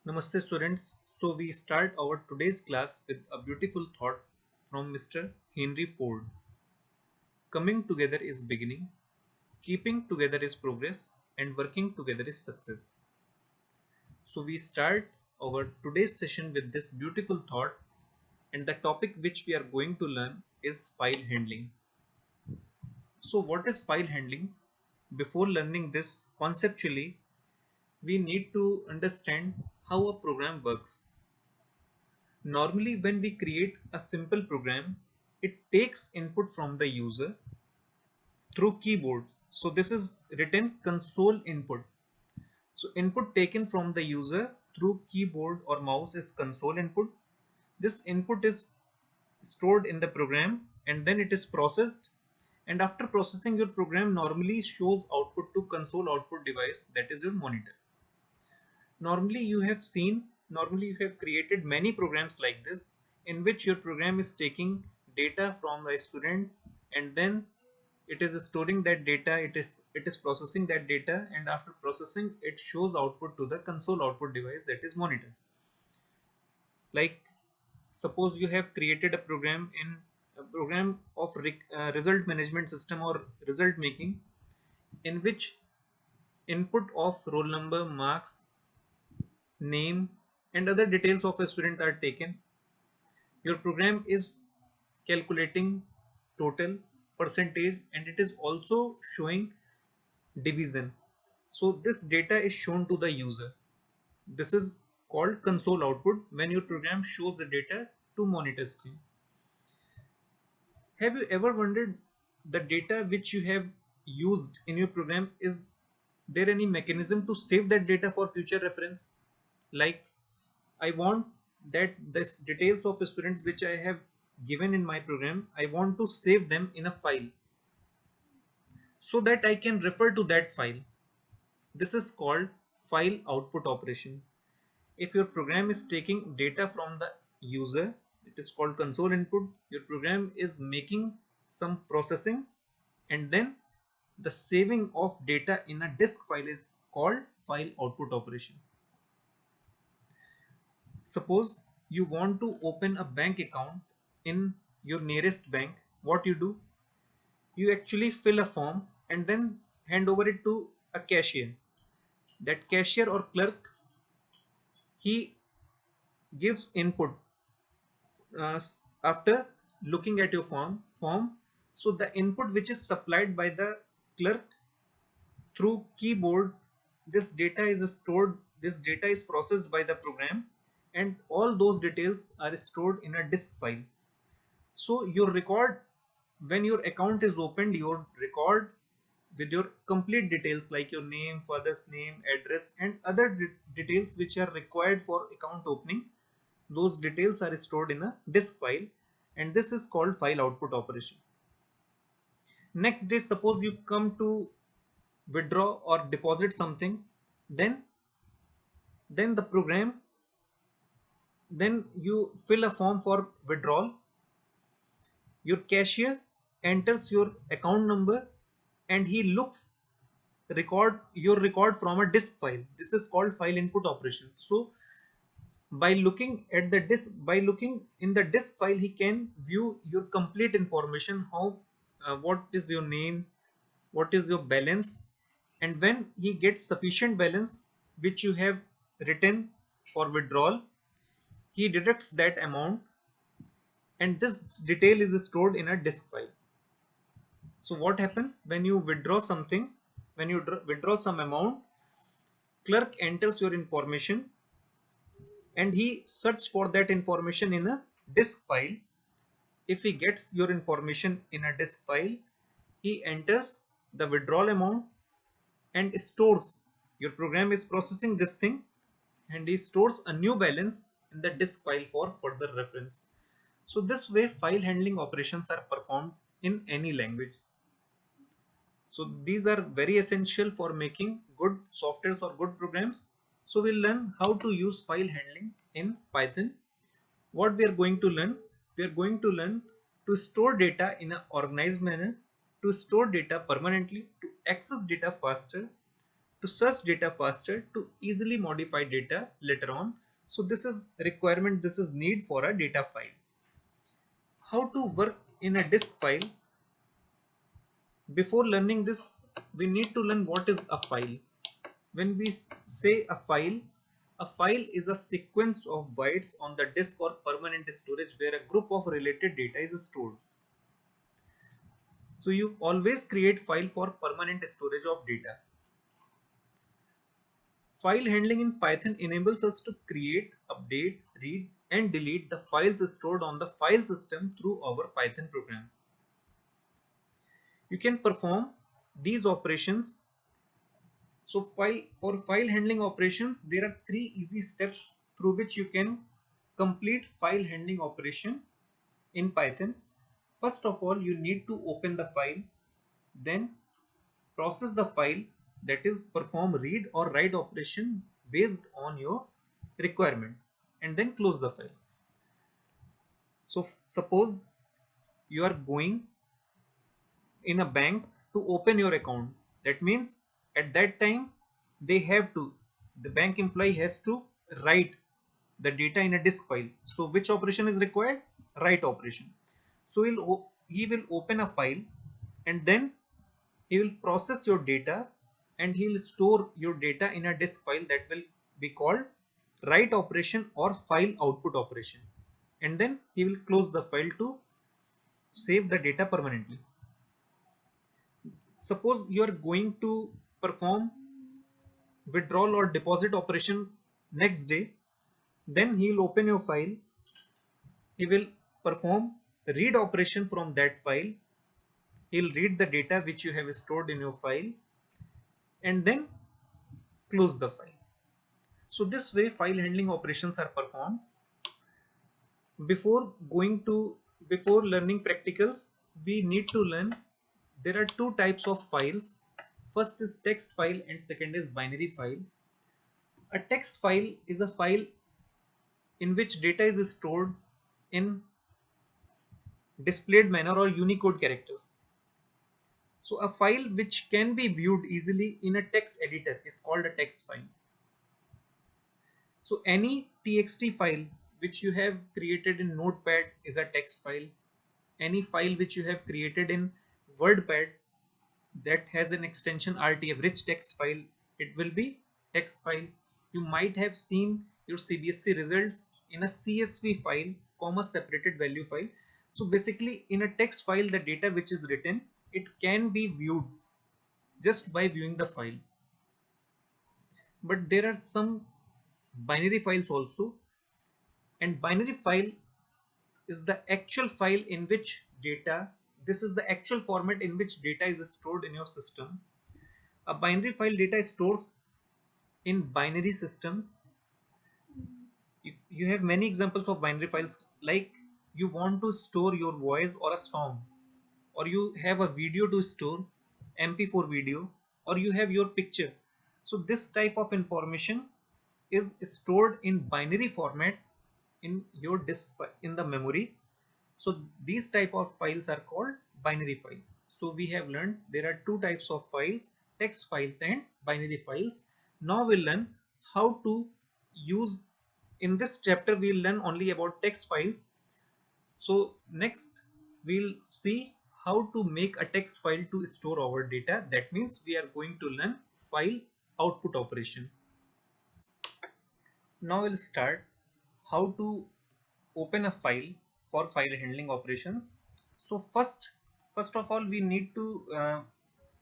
Namaste students. So we start our today's class with a beautiful thought from Mr. Henry Ford. Coming together is beginning, keeping together is progress, and working together is success. So we start our today's session with this beautiful thought, and the topic which we are going to learn is file handling. So what is file handling? Before learning this conceptually, we need to understand how a program works. Normally, when we create a simple program, it takes input from the user through keyboard. So this is written console input. So input taken from the user through keyboard or mouse is console input. This input is stored in the program and then it is processed. And after processing, your program normally shows output to console output device, that is your monitor. Normally you have created many programs like this in which your program is taking data from the student and then it is storing that data, it is processing that data, and after processing it shows output to the console output device, that is monitor. Like suppose you have created a program of result management system or result making, in which input of roll number, marks, name, and other details of a student are taken. Your program is calculating total, percentage, and it is also showing division. So this data is shown to the user. This is called console output when your program shows the data to monitor screen. Have you ever wondered the data which you have used in your program, is there any mechanism to save that data for future reference? Like I want that the details of students which I have given in my program, I want to save them in a file so that I can refer to that file. This is called file output operation. If your program is taking data from the user, it is called console input. Your program is making some processing and then the saving of data in a disk file is called file output operation. Suppose you want to open a bank account in your nearest bank. What you do? You actually fill a form and then hand over it to a cashier. That cashier or clerk, he gives input uh, after looking at your form. So the input which is supplied by the clerk through keyboard, this data is stored, this data is processed by the program, and all those details are stored in a disk file. So your record, when your account is opened, your record with your complete details like your name, father's name, address, and other details which are required for account opening, those details are stored in a disk file, and this is called file output operation. Next day, suppose you come to withdraw or deposit something, then the program, then you fill a form for withdrawal. Your cashier enters your account number and he looks record your record from a disk file. This is called file input operation. So by looking at the disk, by looking in the disk file, he can view your complete information, how what is your name, what is your balance, and when he gets sufficient balance which you have written for withdrawal, he deducts that amount, and this detail is stored in a disk file. So what happens when you withdraw something, when you withdraw some amount, clerk enters your information and he searches for that information in a disk file. If he gets your information in a disk file, he enters the withdrawal amount and stores. Your program is processing this thing and he stores a new balance in the disk file for further reference. So this way file handling operations are performed in any language. So these are very essential for making good softwares or good programs. So we'll learn how to use file handling in Python. What we are going to learn? We are going to learn to store data in an organized manner, to store data permanently, to access data faster, to search data faster, to easily modify data later on. So this is requirement, this is need for a data file. How to work in a disk file? Before learning this, we need to learn what is a file. When we say a file is a sequence of bytes on the disk or permanent storage where a group of related data is stored. So you always create file for permanent storage of data. File handling in Python enables us to create, update, read, and delete the files stored on the file system through our Python program. You can perform these operations. So for file handling operations, there are 3 easy steps through which you can complete file handling operation in Python. First of all, you need to open the file, then process the file, that is perform read or write operation based on your requirement, and then close the file. So suppose you are going in a bank to open your account. That means at that time the bank employee has to write the data in a disk file. So which operation is required? Write operation. So he will open a file, and then he will process your data, and he will store your data in a disk file that will be called write operation or file output operation, and then he will close the file to save the data permanently. Suppose you are going to perform withdrawal or deposit operation next day, then he will open your file, he will perform read operation from that file, he will read the data which you have stored in your file, and then close the file. So this way file handling operations are performed. Before learning practicals, we need to learn there are 2 types of files. First is text file and second is binary file. A text file is a file in which data is stored in displayed manner or Unicode characters. So a file which can be viewed easily in a text editor is called a text file. So any txt file which you have created in Notepad is a text file. Any file which you have created in WordPad that has an extension RTF, rich text file, it will be text file. You might have seen your CBSE results in a CSV file, comma separated value file. So basically in a text file, the data which is written, it can be viewed just by viewing the file. But there are some binary files also, and binary file is the actual file in which data, this is the actual format in which data is stored in your system. A binary file data stores in binary system. You have many examples of binary files, like you want to store your voice or a song, or you have a video to store, MP4 video, or you have your picture. So this type of information is stored in binary format in your disk, in the memory. So these type of files are called binary files. So we have learned there are 2 types of files, text files and binary files. Now we'll learn how to use, in this chapter we'll learn only about text files. So next we'll see how to make a text file to store our data. That means we are going to learn file output operation. Now we'll start how to open a file for file handling operations. So first of all, we need to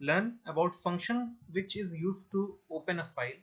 learn about function which is used to open a file.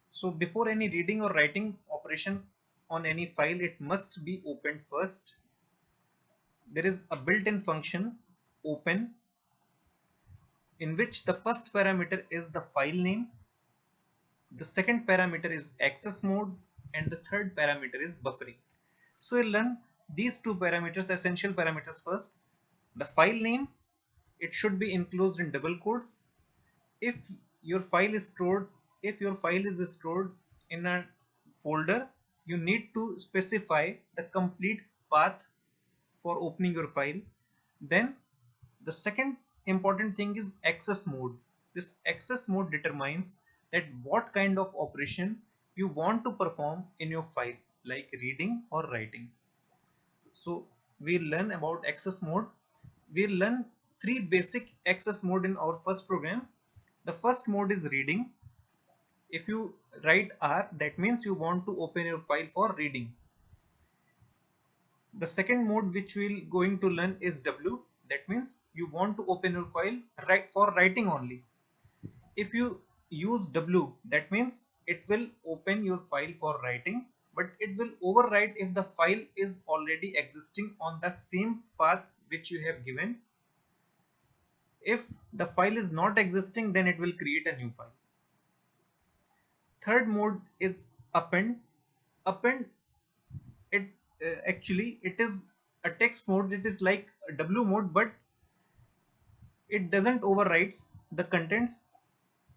So before any reading or writing operation on any file, it must be opened first. There is a built-in function open, in which the first parameter is the file name, the second parameter is access mode, and the third parameter is buffering. So we'll learn these 2 parameters, essential parameters first. The file name, it should be enclosed in double quotes. If your file is stored in a folder, you need to specify the complete path for opening your file. Then the second important thing is access mode. This access mode determines that what kind of operation you want to perform in your file, like reading or writing. So we'll learn about access mode. We'll learn three basic access mode in our first program. The first mode is reading. If you write R, that means you want to open your file for reading. The second mode which we're going to learn is W. That means you want to open your file for writing only. If you use W, that means it will open your file for writing, but it will overwrite if the file is already existing on the same path which you have given. If the file is not existing, then it will create a new file. Third mode is append. Append, it actually it is a text mode. It is like a W mode, but it doesn't overwrite the contents.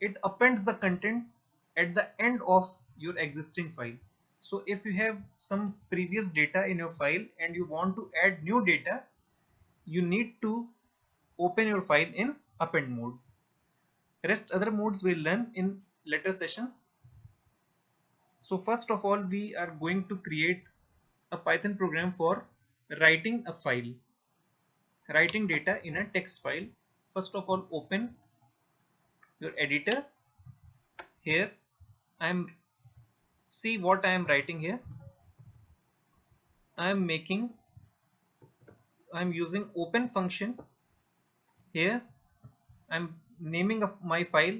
It appends the content at the end of your existing file. So if you have some previous data in your file and you want to add new data, you need to open your file in append mode. Rest other modes we'll learn in later sessions. So first of all, we are going to create a Python program for writing a file, writing data in a text file. First of all, open your editor. Here see what I am writing here. I'm using open function. Here I'm naming of my file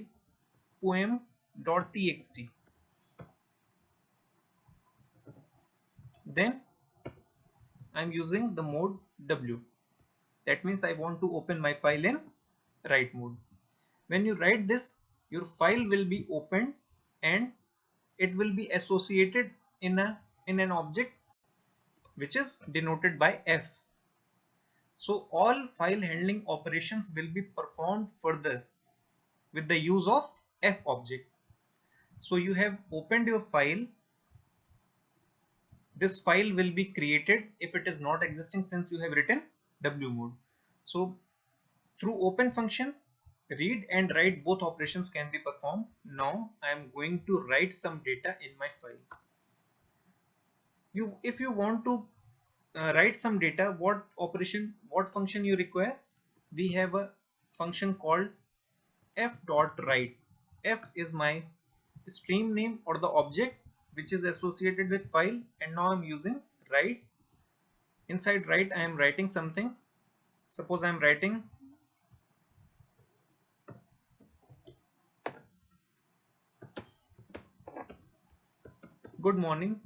poem.txt. Then I'm using the mode W. That means I want to open my file in write mode. When you write this, your file will be opened and it will be associated in an object which is denoted by F. So all file handling operations will be performed further with the use of F object. So you have opened your file. This file will be created if it is not existing, since you have written W mode. So through open function, read and write both operations can be performed. Now I am going to write some data in my file. If you want to write some data, what function you require? We have a function called f.write. F is my stream name or the object which is associated with file, and now I'm using write. Inside write I am writing something. Suppose I am writing good morning.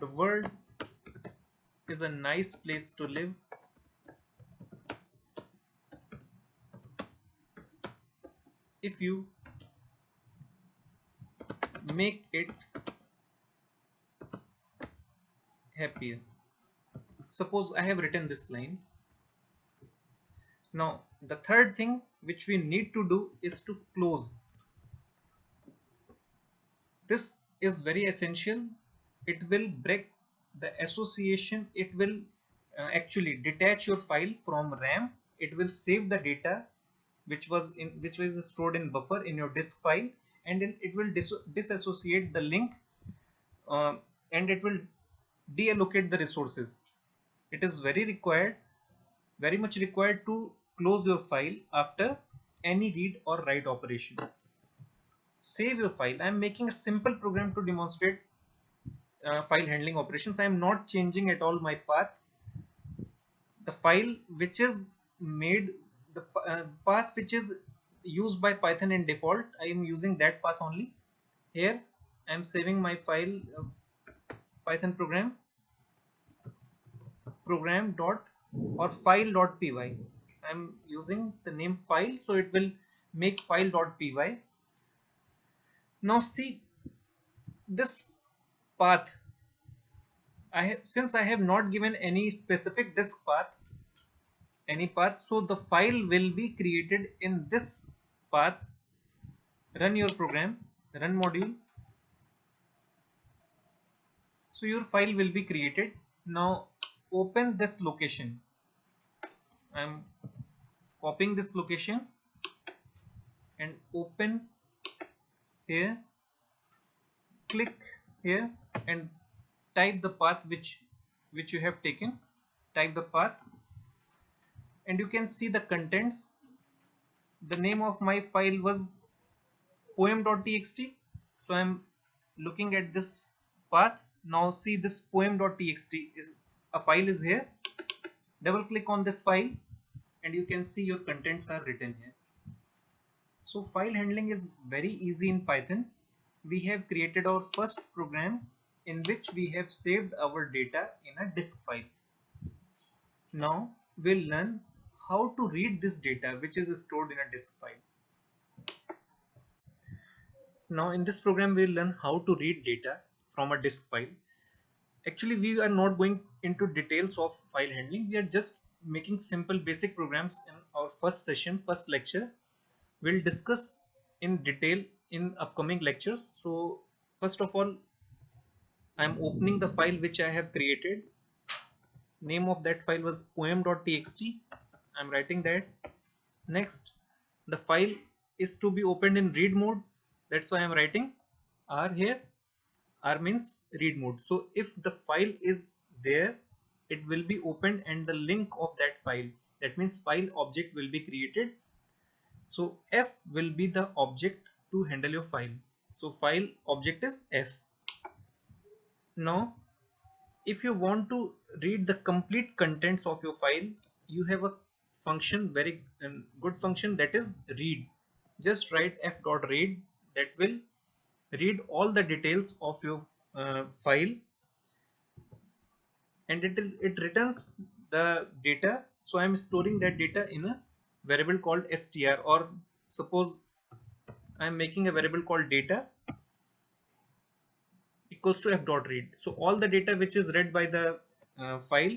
The world is a nice place to live. If you make it happier. Suppose I have written this line. Now the third thing which we need to do is to close. This is very essential. It will break the association. It will actually detach your file from RAM. It will save the data which was stored in buffer in your disk file, and then it will disassociate the link, and it will deallocate the resources. It is very much required to close your file after any read or write operation. Save your file. I am making a simple program to demonstrate file handling operations. I am not changing at all my path. The file which is made, the path which is used by Python in default, I am using that path only. Here I am saving my file, Python program dot or file.py. I am using the name file, so it will make file.py. Now see this path. Since I have not given any specific disk path, so the file will be created in this path. Run your program, run module. So your file will be created. Now open this location. I'm copying this location and open here, click here and type the path which you have taken. Type the path and you can see the contents. The name of my file was poem.txt, so I'm looking at this path. Now see this poem.txt a file is here. Double click on this file and you can see your contents are written here. So file handling is very easy in Python. We have created our first program in which we have saved our data in a disk file. Now we'll learn how to read this data which is stored in a disk file. Now in this program we'll learn how to read data from a disk file. Actually we are not going into details of file handling. We are just making simple basic programs in our first session, first lecture. We'll discuss in detail in upcoming lectures. So first of all, I'm opening the file which I have created. Name of that file was poem.txt. I'm writing that. Next, the file is to be opened in read mode. That's why I'm writing R here. R means read mode. So if the file is there, it will be opened and the link of that file, that means file object, will be created. So F will be the object to handle your file. So file object is F. Now if you want to read the complete contents of your file, you have a function, very good function, that is read. Just write f.read, that will read all the details of your file and it returns the data. So I am storing that data in a variable called str, or suppose I am making a variable called data equals to f.read. So all the data which is read by the file,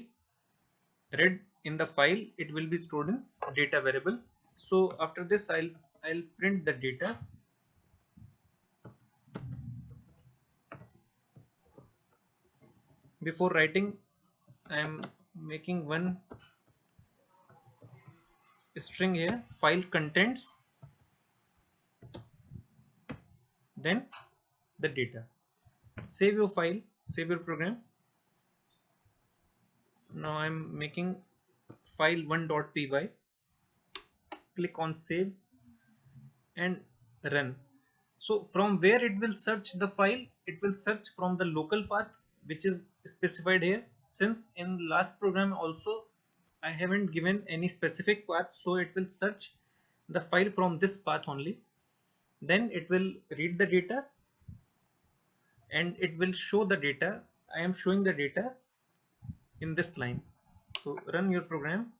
read in the file, it will be stored in data variable. So after this I'll print the data. Before writing, I am making one string here, file contents, then the data. Save your file, save your program. Now I'm making file1.py. Click on save and run. So from where it will search the file, it will search from the local path which is specified here. Since in last program also I haven't given any specific path, so it will search the file from this path only. Then it will read the data and it will show the data. I am showing the data in this line. So run your program.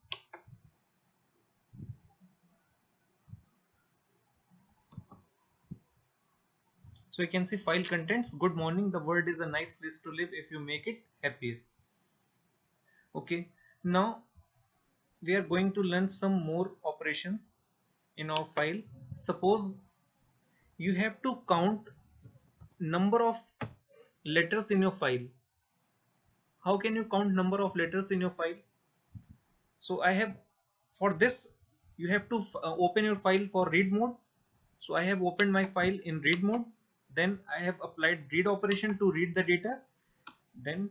So you can see file contents, good morning, the world is a nice place to live if you make it happier. Okay, now we are going to learn some more operations in our file. Suppose you have to count number of letters in your file. How can you count number of letters in your file? So I have, for this you have to open your file for read mode. So I have opened my file in read mode. Then I have applied read operation to read the data. Then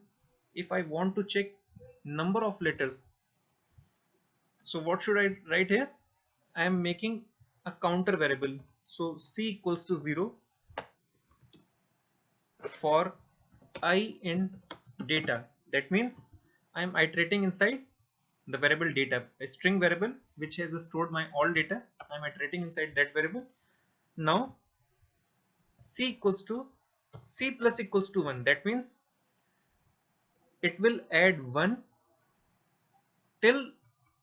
if I want to check number of letters, so what should I write here? I am making a counter variable. So c equals to 0 for I in data. That means I am iterating inside the variable data, a string variable which has stored my all data. I am iterating inside that variable. Now c equals to c plus equals to 1. That means it will add 1 till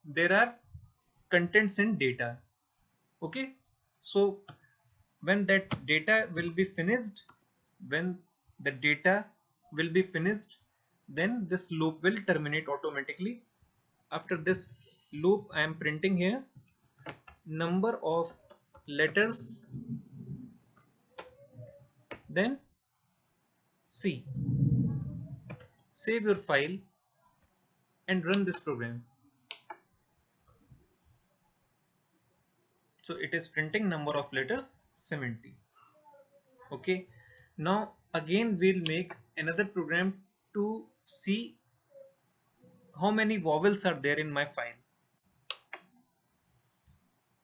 there are contents in data. Okay, so when that data will be finished, when the data will be finished, then this loop will terminate automatically. After this loop, I am printing here number of letters, then C. Save your file and run this program. So it is printing number of letters 70. Okay, now again we'll make another program to see how many vowels are there in my file.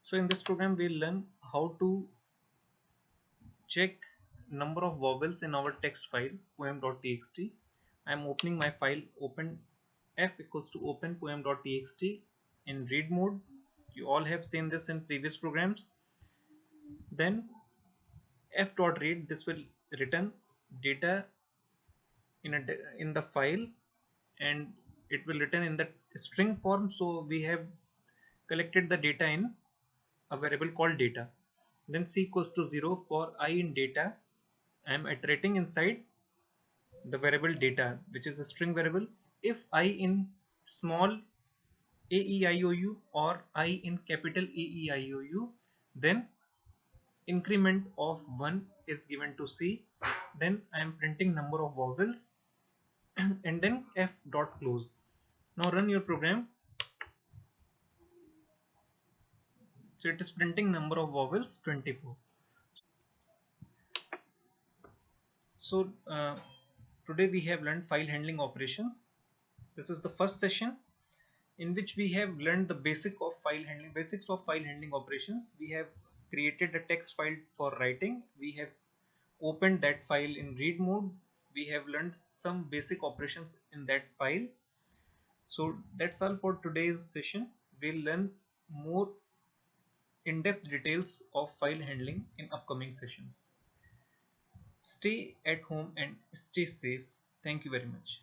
So in this program we'll learn how to check number of vowels in our text file poem.txt. I am opening my file. Open f equals to open poem.txt in read mode. You all have seen this in previous programs. Then f.read, this will return data in the file, and it will return in the string form. So we have collected the data in a variable called data. Then c equals to 0 for I in data. I am iterating inside the variable data, which is a string variable. If I in small a e I o u or I in capital A e I o u, then increment of 1 is given to c. Then I am printing number of vowels and then f dot close. Now run your program. So it is printing number of vowels 24. So today we have learned file handling operations. This is the first session in which we have learned the basics of file handling operations. We have created a text file for writing. We have opened that file in read mode. We have learned some basic operations in that file. So that's all for today's session. We'll learn more in-depth details of file handling in upcoming sessions. Stay at home and stay safe. Thank you very much.